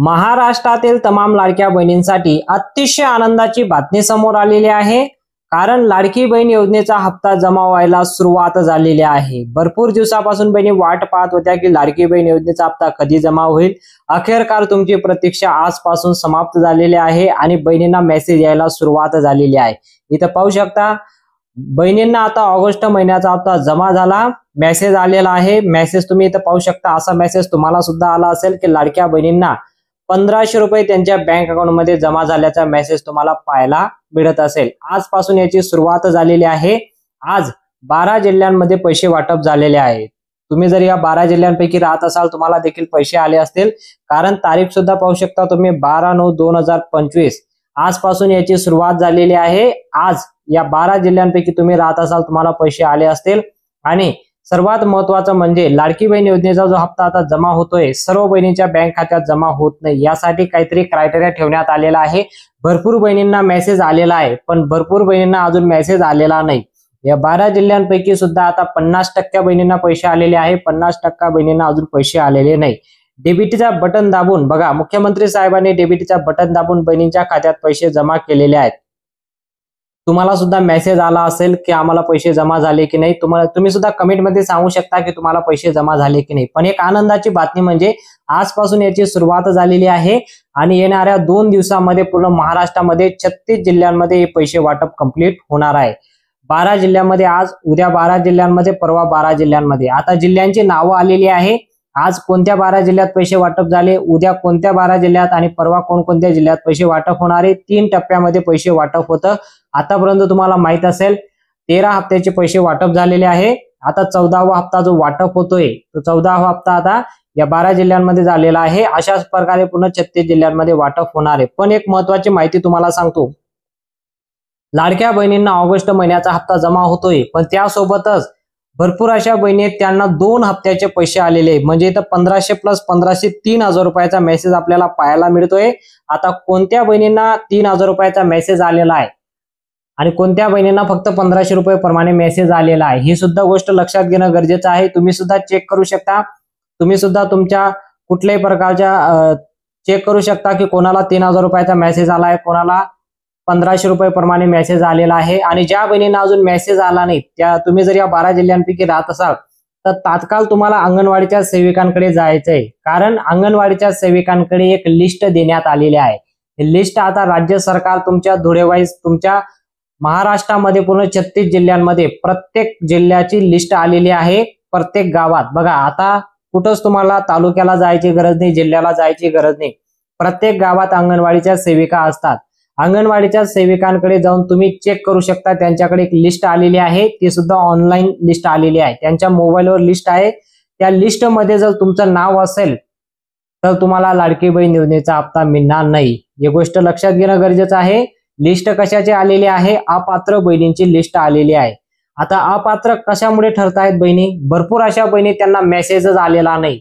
महाराष्ट्रातील तमाम लाडक्या बहिणींसाठी अतिशय आनंदाची बातमी समोर आलेली आहे। कारण लाडकी बहीण योजनेचा हप्ता जमा व्हायला सुरुवात झालेली आहे। भरपूर दिवसापासून बहिणी वाट पाहत होत्या की लाडकी बहीण योजनेचा हप्ता कधी जमा होईल। अखेरकार तुमची प्रतीक्षा आजपासून समाप्त झालेली आहे आणि बहिणींना मेसेज यायला सुरुवात झालेली आहे। इथं पाहू शकता बहिणींना आता ऑगस्ट महिन्याचा हप्ता जमा झाला, मेसेज आलेला आहे। मेसेज तुम्ही इथं पाहू शकता। असा मेसेज तुम्हाला सुद्धा आला असेल की लाडक्या बहिणींना 1500 रुपये त्यांच्या बँक अकाउंट मध्ये जमा झाल्याचा मेसेज तुम्हाला पाहायला मिळत असेल। आजपासून याची सुरुवात झालेली आहे। आज 12 जिल्ह्यांमध्ये पैसे वाटप झालेले आहे। तुम्ही जर या 12 जिल्ह्यांपैकी राहत असाल तुम्हाला देखील पैसे आले असतील, कारण तारीख सुद्धा पाहू शकता तुम्ही 12/9/2025 आजपासून याची सुरुवात झालेली आहे। आज या 12 जिल्ह्यांपैकी तुम्ही राहत असाल तुम्हाला पैसे आले असतील। आणि सर्वात महत्त्वाचं म्हणजे लाडकी बहीण योजनेचा जो हप्ता आता जमा होतोय सर्व बहिणींच्या बँक खात्यात जमा होत नाही, यासाठी काहीतरी क्रायटेरिया ठेवण्यात आलेला आहे। भरपूर बहिणींना मेसेज आलेला आहे, पण भरपूर बहिणींना अजून मेसेज आलेला नाही। या 12 जिल्ह्यांपैकी सुद्धा आता 50% बहिणींना पैसे आलेले आहे, 50% बहिणींना अजून पैसे आलेले नाही। डीबीटीचा बटन दाबून बघा, मुख्यमंत्री साहेबांनी डीबीटीचा बटन दाबून बहिणींच्या खात्यात पैसे जमा केलेले आहेत। तुम्हाला सुद्धा मेसेज आला असेल की आम्हाला पैसे जमा झाले की नाही। तुम्ही सुद्धा कमेंट मध्ये सांगू शकता की तुम्हाला पैसे जमा झाले की नाही। पण एक आनंदाची बातमी म्हणजे आजपासून याची सुरुवात झालेली आहे आणि येणाऱ्या 2 दिवसांमध्ये पूर्ण महाराष्ट्रामध्ये 36 जिल्ह्यांमध्ये हे पैसे वाटप कंप्लीट होणार आहे। 12 जिल्ह्यांमध्ये आज, उद्या 12 जिल्ह्यांमध्ये, परवा 12 जिल्ह्यांमध्ये। आता जिल्ह्यांची नावं आलेली आहे। आज कोणत्या 12 जिल्ह्यात पैसे वाटप झाले, उद्या कोणत्या 12 जिल्ह्यात आणि परवा कोणकोणत्या जिल्ह्यात पैसे वाटप होणार आहे। 3 टप्प्यामध्ये पैसे वाटप होतं। आतापर्यंत तुम्हाला माहित असेल 13 हप्त्याचे पैसे वाटप झालेले आहे। आता 14वा हप्ता जो वाटप होतोय तो 14वा हप्ता आता या 12 जिल्ह्यांमध्ये झालेला आहे। अशाच प्रकारे पूर्ण 36 जिल्ह्यांमध्ये वाटप होणार आहे। पण एक महत्त्वाची माहिती तुम्हाला सांगतो, लाडक्या बहिणींना ऑगस्ट महिन्याचा हप्ता जमा होतोय, पण त्यासोबतच भरपूर अशा बहिणी आहेत त्यांना 2 हप्त्याचे पैसे आलेले, म्हणजे इथं 1500 + 1500 3000 रुपयाचा मेसेज आपल्याला पाहायला मिळतोय। आता कोणत्या बहिणींना 3000 रुपयाचा मेसेज आलेला आहे आणि कोणत्या बहिणींना फक्त 1500 रुपये प्रमाणे मेसेज आलेला आहे, ही सुद्धा गोष्ट लक्षात घेणं गरजेचं आहे। तुम्ही सुद्धा चेक करू शकता। तुम्ही सुद्धा तुमच्या कुठल्याही प्रकारच्या चेक करू शकता की कोणाला 3000 रुपयाचा मेसेज आला आहे, कोणाला 1500 रुपये प्रमाणे मेसेज आलेला आहे। आणि ज्या बहिणींना अजून मेसेज आला नाही त्या तुम्ही जर या 12 जिल्ह्यांपैकी राहत असाल तर तात्काळ तुम्हाला अंगणवाडीच्या सेविकांकडे जायचंय, कारण अंगणवाडीच्या सेविकांकडे एक लिस्ट देण्यात आलेली आहे। ही लिस्ट आता राज्य सरकार तुमच्या धुळेवाईज तुमच्या महाराष्ट्रामध्ये पूर्ण 36 जिल्ह्यांमध्ये प्रत्येक जिल्ह्याची लिस्ट आलेली आहे। प्रत्येक गावात बघा, आता कुठंच तुम्हाला तालुक्याला जायची गरज नाही, जिल्ह्याला जायची गरज नाही। प्रत्येक गावात अंगणवाडीच्या सेविका असतात। अंगणवाडीच्या सेविकांकडे जाऊन तुम्ही चेक करू शकता, त्यांच्याकडे एक लिस्ट आलेली आहे, ती सुद्धा ऑनलाईन लिस्ट आलेली आहे। त्यांच्या मोबाईलवर लिस्ट आहे। त्या लिस्ट मध्ये जर तुमचं नाव असेल तर तुम्हाला लाडकी बहीण योजनेचा हप्ता मिळणार नाही। ही गोष्ट लक्षात घेणं गरजेचं आहे। लिस्ट कशाची आलेली आहे? अपात्र बहिणींची लिस्ट आलेली आहे। आता अपात्र कशामुळे ठरतायत बहिणी? भरपूर अशा बहिणी त्यांना मेसेजच आलेला नाही,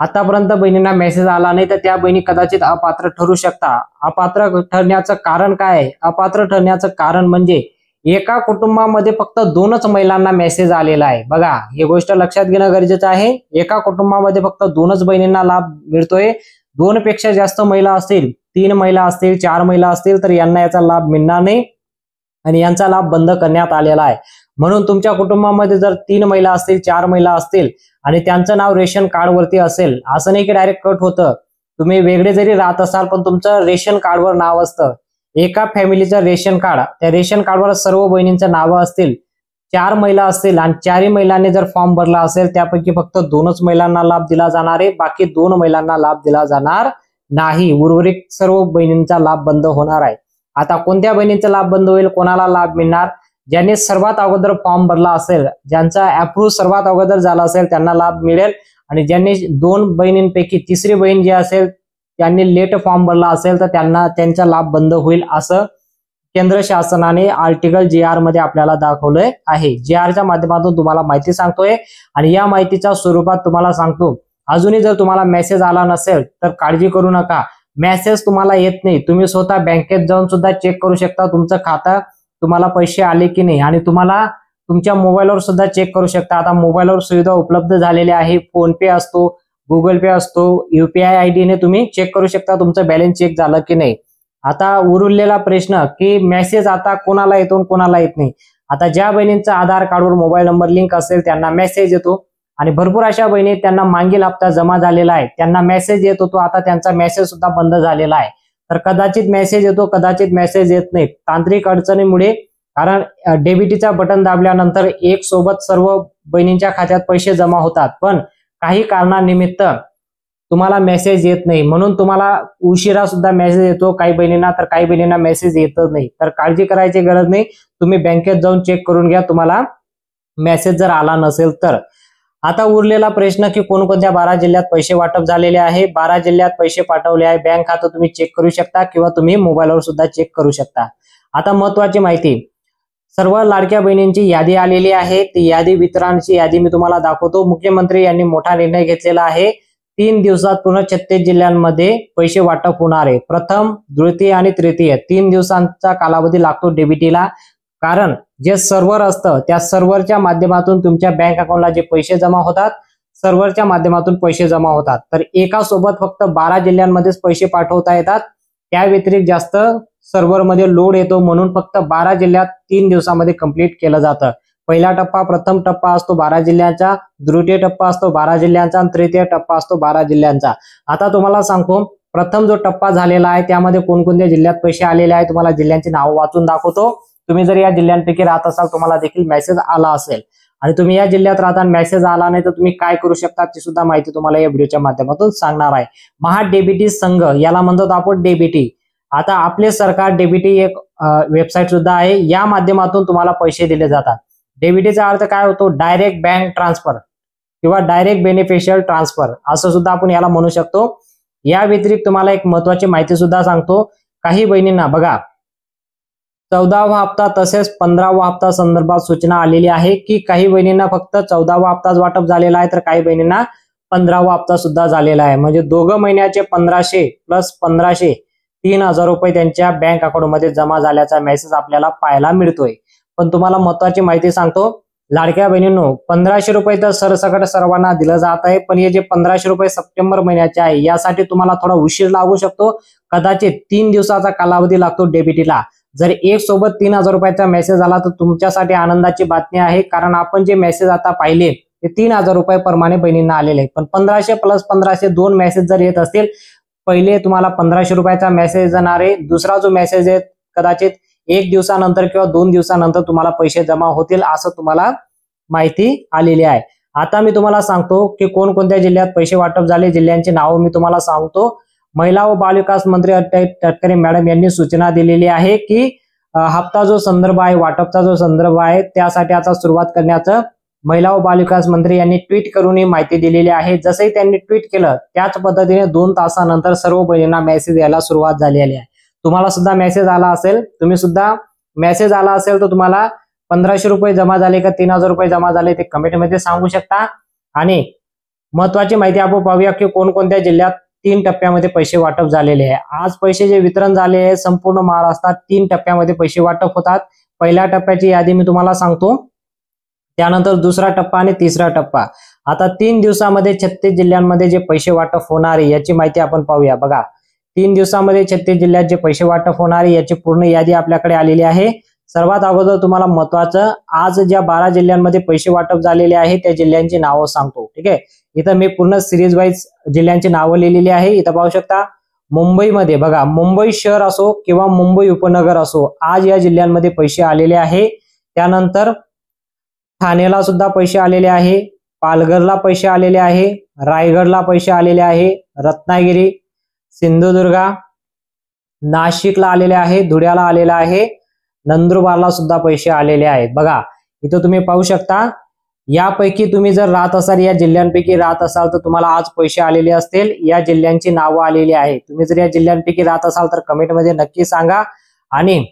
आतापर्यंत बहिणींना मेसेज आला नाही, तर त्या बहिणी कदाचित अपात्र ठरू शकता। अपात्र ठरण्याचं कारण काय आहे? अपात्र ठरण्याचं कारण म्हणजे एका कुटुंबामध्ये फक्त 2च महिलांना मेसेज आलेला आहे। बघा, ही गोष्ट लक्षात घेणं गरजेचं आहे। एका कुटुंबामध्ये फक्त 2च बहिणींना लाभ मिळतोय। 2 पेक्षा जास्त महिला असतील, 3 महिला असतील, 4 महिला असतील तर यांना याचा लाभ मिळणार नाही आणि यांचा लाभ बंद करण्यात आलेला आहे। म्हणून तुमच्या कुटुंबामध्ये जर 3 महिला असतील, 4 महिला असतील आणि त्यांचं नाव रेशन कार्ड वरती असेल, असं नाही की डायरेक्ट कट होतं, तुम्ही वेगळे जरी राहत असाल पण तुमचं रेशन कार्डवर नाव असतं। एका फॅमिलीचं रेशन कार्ड, त्या रेशन कार्डवर सर्व बहिणींचं नावं असतील। 4 महिला असतील आणि 4ही महिलांनी जर फॉर्म भरला असेल त्यापैकी फक्त 2च महिलांना लाभ दिला जाणार आहे, बाकी 2 महिलांना लाभ दिला जाणार नाही। उर्वरित सर्व बहिणींचा लाभ बंद होणार आहे। आता कोणत्या बहिणींचा लाभ बंद होईल, कोणाला लाभ मिळणार? ज्यांनी सर्वात अगोदर फॉर्म भरला असेल, ज्यांचा अप्रूव्ह सर्वात अगोदर झाला असेल त्यांना लाभ मिळेल। आणि ज्यांनी 2 बहिणींपैकी तिसरी बहीण जी असेल त्यांनी लेट फॉर्म भरला असेल तर त्यांचा लाभ बंद होईल, असं केंद्र शासनाने आर्टिकल GR मध्ये आपल्याला दाखवलंय आहे। GR च्या माध्यमातून तुम्हाला माहिती सांगतोय आणि या माहितीच्या स्वरूपात तुम्हाला सांगतो, अजूनही जर तुम्हाला मेसेज आला नसेल तर काळजी करू नका। मेसेज तुम्हाला येत नाही, तुम्ही स्वतः बँकेत जाऊन सुद्धा चेक करू शकता तुमचं खातं तुम्हाला पैसे आले की नाही, आणि तुम्हाला तुमच्या मोबाईलवर सुद्धा चेक करू शकता। आता मोबाईलवर सुविधा उपलब्ध झालेली आहे। फोन पे असतो, गुगल पे असतो, UPI ID ने तुम्ही चेक करू शकता तुमचं बॅलन्स चेक झालं की नाही. आता उरलेला प्रश्न की मेसेज आता कोणाला येतो कोणाला येत नाही. आता ज्या बहिणींचा आधार कार्डवर मोबाईल नंबर लिंक असेल त्यांना मेसेज येतो आणि भरपूर अशा बहिणी त्यांना मागील हप्ता जमा झालेला आहे त्यांना मेसेज येत होतो, आता त्यांचा मेसेज सुद्धा बंद झालेला आहे. तर कदाचित मेसेज येतो, कदाचित मेसेज येत नाही तांत्रिक अडचणीमुळे. कारण डेबिटीचा बटन दाबल्यानंतर एक सोबत सर्व बहिणींच्या खात्यात पैसे जमा होतात, पण काही कारणानिमित्त तुम्हाला मेसेज येत नाही, म्हणून तुम्हाला उशिरा सुद्धा मेसेज येतो काही बहिणींना, तर काही बहिणींना मेसेज येतच नाही. तर काळजी करायची गरज नाही, तुम्ही बँकेत जाऊन चेक करून घ्या तुम्हाला मेसेज जर आला नसेल तर. आता उरलेला प्रश्न की कोणकोणत्या 12 जिल्ह्यात पैसे वाटप झालेले आहे. 12 जिल्ह्यात पैसे पाठवले आहे, बँक खातं तुम्ही चेक करू शकता किंवा तुम्ही मोबाईलवर सुद्धा चेक करू शकता. आता महत्वाची माहिती, सर्व लाडक्या बहिणींची यादी आलेली आहे. ती यादी वितरणाची यादी मी तुम्हाला दाखवतो. मुख्यमंत्री यांनी मोठा निर्णय घेतलेला आहे. 3 दिवसात पूर्ण 36 जिल्ह्यांमध्ये पैसे वाटप होणार आहे. प्रथम, द्वितीय आणि तृतीय 3 दिवसांचा कालावधी लागतो डेबिटीला. कारण जे सर्व्हर असतं त्या सर्व्हरच्या माध्यमातून तुमच्या बँक अकाउंटला जे पैसे जमा होतात, सर्व्हरच्या माध्यमातून पैसे जमा होतात. तर एका सोबत फक्त 12 जिल्ह्यांमध्येच पैसे पाठवता येतात. त्या व्यतिरिक्त जास्त सर्व्हरमध्ये लोड येतो, म्हणून फक्त 12 जिल्ह्यात 3 दिवसामध्ये कंप्लीट केलं जातं. पहिला टप्पा, प्रथम टप्पा असतो 12 जिल्ह्यांचा, द्वितीय टप्पा असतो 12 जिल्ह्यांचा आणि तृतीय टप्पा असतो 12 जिल्ह्यांचा. आता तुम्हाला सांगतो, प्रथम जो टप्पा झालेला आहे त्यामध्ये कोणकोणत्या जिल्ह्यात पैसे आलेले आहे तुम्हाला जिल्ह्यांची नाव वाचून दाखवतो. तुम्ही जर या जिल्ह्यांपैकी राहत असाल तुम्हाला देखील मेसेज आला असेल आणि तुम्ही या जिल्ह्यात राहता मेसेज आला नाही तर तुम्ही काय करू शकता ती सुद्धा माहिती तुम्हाला या व्हिडिओच्या माध्यमातून सांगणार आहे. महाडेबिटी संघ याला म्हणतो आपण डेबिटी. आता आपले सरकार डेबिटी एक वेबसाईट सुद्धा आहे, या माध्यमातून तुम्हाला पैसे दिले जातात. डेबिटीचा अर्थ काय होतो, डायरेक्ट बँक ट्रान्सफर किंवा डायरेक्ट बेनिफिशियल ट्रान्सफर असं सुद्धा आपण याला म्हणू शकतो. या व्यतिरिक्त तुम्हाला एक महत्वाची माहिती सुद्धा सांगतो. काही बहिणींना बघा 14वा हप्ता तसेच 15वा हप्ता संदर्भात सूचना आलेली आहे की काही बहिणींना फक्त 14वा हप्ताच वाटप झालेला आहे तर काही बहिणींना 15वा हप्ता सुद्धा झालेला आहे. म्हणजे दोघं महिन्याचे 1500 प्लस 1500 3000 रुपये त्यांच्या बँक अकाउंटमध्ये जमा झाल्याचा मेसेज आपल्याला पाहायला मिळतोय. पण तुम्हाला महत्वाची माहिती सांगतो, लाडक्या बहिणींनो 1500 रुपये तर सरसकट सर्वांना दिलं जात आहे, पण हे जे 1500 रुपये सप्टेंबर महिन्याचे आहे यासाठी तुम्हाला थोडा उशीर लागू शकतो. कदाचित 3 दिवसाचा कालावधी लागतो डेबिटीला. जर एक सोबत 3000 रुपयाचा मेसेज आला तर तुमच्यासाठी आनंदाची बातमी आहे, कारण आपण जे मेसेज आता पाहिले ते 3000 रुपये प्रमाणे बहिणींना आलेले आहे. पण 1500 प्लस 1500 दोन मेसेज जर येत असतील, पहिले तुम्हाला 1500 रुपयाचा मेसेज येणार आहे, दुसरा जो मेसेज आहे कदाचित 1 दिवसानंतर किंवा 2 दिवसानंतर तुम्हाला पैसे जमा होतील असं तुम्हाला माहिती आलेली आहे. आता मी तुम्हाला सांगतो की कोणकोणत्या जिल्ह्यात पैसे वाटप झाले, जिल्ह्यांची नावं मी तुम्हाला सांगतो. महिला व बालविकास मंत्री तटकरे मॅडम यांनी सूचना दिलेली आहे की हप्ता जो संदर्भ आहे, वाटपचा जो संदर्भ आहे त्यासाठी आता सुरुवात करण्याचं महिला व बालविकास मंत्री यांनी ट्विट करून ही माहिती दिलेली आहे. जसंही त्यांनी ट्विट केलं त्याच पद्धतीने 2 तासानंतर सर्व बहिणींना मेसेज यायला सुरुवात झालेली आहे. तुम्हाला सुद्धा मेसेज आला असेल, तुम्ही सुद्धा मेसेज आला असेल तर तुम्हाला 1500 रुपये जमा झाले का 3000 रुपये जमा झाले ते कमेंटमध्ये सांगू शकता. आणि महत्वाची माहिती आपण पाहूया की कोणकोणत्या जिल्ह्यात 3 टप्प्यामध्ये पैसे वाटप झालेले आहे. आज पैसे जे वितरण झाले आहे संपूर्ण महाराष्ट्रात 3 टप्प्यामध्ये पैसे वाटप होतात. पहिल्या टप्प्याची यादी मी तुम्हाला सांगतो, त्यानंतर दुसरा टप्पा आणि तिसरा टप्पा. आता 3 दिवसामध्ये 36 जिल्ह्यांमध्ये जे पैसे वाटप होणार आहे याची माहिती आपण पाहूया. बघा 3 दिवसामध्ये 36 जिल्ह्यात जे पैसे वाटप होणार आहे याची पूर्ण यादी आपल्याकडे आलेली आहे. सर्वात अगोदर तुम्हाला महत्वाचं, आज ज्या 12 जिल्ह्यांमध्ये पैसे वाटप झालेले आहे त्या जिल्ह्यांची नावं सांगतो. ठीक आहे, इथं मी पूर्ण सिरीज वाईज जिल्ह्यांची नावं लिहिलेली आहे. इथं पाहू शकता मुंबईमध्ये बघा, मुंबई शहर असो किंवा मुंबई उपनगर असो, आज या जिल्ह्यांमध्ये पैसे आलेले आहे. त्यानंतर ठाणेला सुद्धा पैसे आलेले आहे, पालघरला पैसे आलेले आहे, रायगडला पैसे आलेले आहे, रत्नागिरी, सिंधुदुर्गा, नाशिकला आलेले आहे, धुळ्याला आलेला आहे, नंदुरबारला सुद्धा पैसे आलेले आहेत. बघा इथं तुम्ही पाहू शकता, यापैकी तुम्ही जर राहत असाल, या जिल्ह्यांपैकी राहत असाल तर तुम्हाला आज पैसे आलेले असतील. या जिल्ह्यांची नावं आलेली आहे. तुम्ही जर या जिल्ह्यांपैकी राहत असाल तर कमेंटमध्ये नक्की सांगा. आणि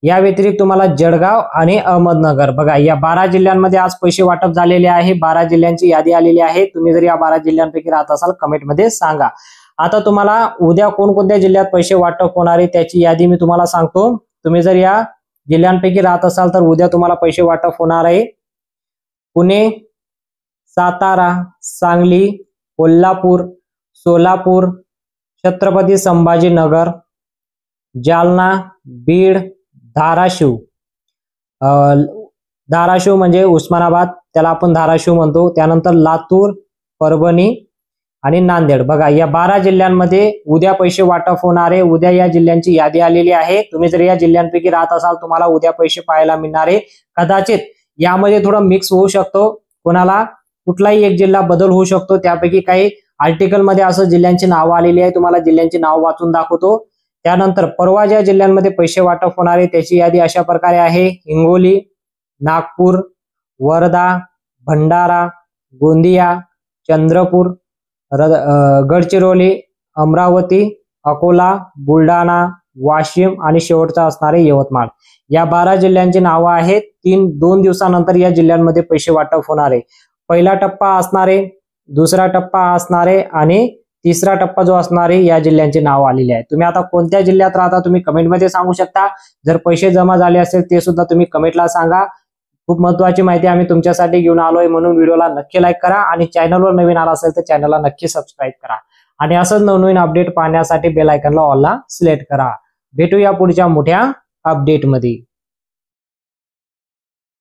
या व्यतिरिक्त तुम्हाला जळगाव आणि अहमदनगर, बघा या 12 जिल्ह्यांमध्ये आज पैसे वाटप झालेले आहे. 12 जिल्ह्यांची यादी आलेली आहे. तुम्ही जर या 12 जिल्ह्यांपैकी राहत असाल कमेंटमध्ये सांगा. आता तुम्हाला उद्या कोणकोणत्या जिल्ह्यात पैसे वाटप होणार आहे त्याची यादी मी तुम्हाला सांगतो. तुम्ही जर या जिल्ह्यांपैकी राहत असाल तर उद्या तुम्हाला पैसे वाटप होणार आहे. पुणे, सातारा, सांगली, कोल्हापूर, सोलापूर, छत्रपती संभाजीनगर, जालना, बीड, धाराशिव, धाराशिव म्हणजे उस्मानाबाद, त्याला आपण धाराशिव म्हणतो, त्यानंतर लातूर, परभणी आणि नांदेड. बघा या 12 जिल्ह्यांमध्ये उद्या पैसे वाटप होणार आहे. उद्या या जिल्ह्यांची यादी आलेली आहे. तुम्ही जर या जिल्ह्यांपैकी राहत असाल तुम्हाला उद्या पैसे पाहायला मिळणार आहे. कदाचित यामध्ये थोडं मिक्स होऊ शकतो, कोणाला कुठलाही एक जिल्हा बदल होऊ शकतो. त्यापैकी काही आर्टिकल मध्ये असं जिल्ह्यांची नावं आलेली आहे, तुम्हाला जिल्ह्यांची नाव वाचून दाखवतो. त्यानंतर परवा ज्या जिल्ह्यांमध्ये पैसे वाटप होणार आहे त्याची यादी अशा प्रकारे आहे: हिंगोली, नागपूर, वर्धा, भंडारा, गोंदिया, चंद्रपूर, गडचिरोली, अमरावती, अकोला, बुलढाणा, वाशिम आणि शेवटचा असणारे यवतमाळ. या 12 जिल्ह्यांची नावं आहेत. 2 दिवसानंतर या जिल्ह्यांमध्ये पैसे वाटप होणार आहे. पहिला टप्पा असणारे, दुसरा टप्पा असणारे आणि तिसरा टप्पा जो असणारे या जिल्ह्यांची नाव आलेली आहे. तुम्ही आता कोणत्या जिल्ह्यात राहता तुम्ही कमेंटमध्ये सांगू शकता. जर पैसे जमा झाले असेल ते सुद्धा तुम्ही कमेंटला सांगा. खूप महत्त्वाची माहिती आम्ही तुमच्यासाठी घेऊन आलोय, म्हणून व्हिडिओला नक्की लाईक करा आणि चॅनलवर नवीन आला असेल तर चॅनलला नक्की सबस्क्राईब करा आणि असंच नवनवीन अपडेट पाहण्यासाठी बेल आयकॉनला ऑलला सिलेक्ट करा. भेटूया पुढच्या मोठ्या अपडेटमध्ये.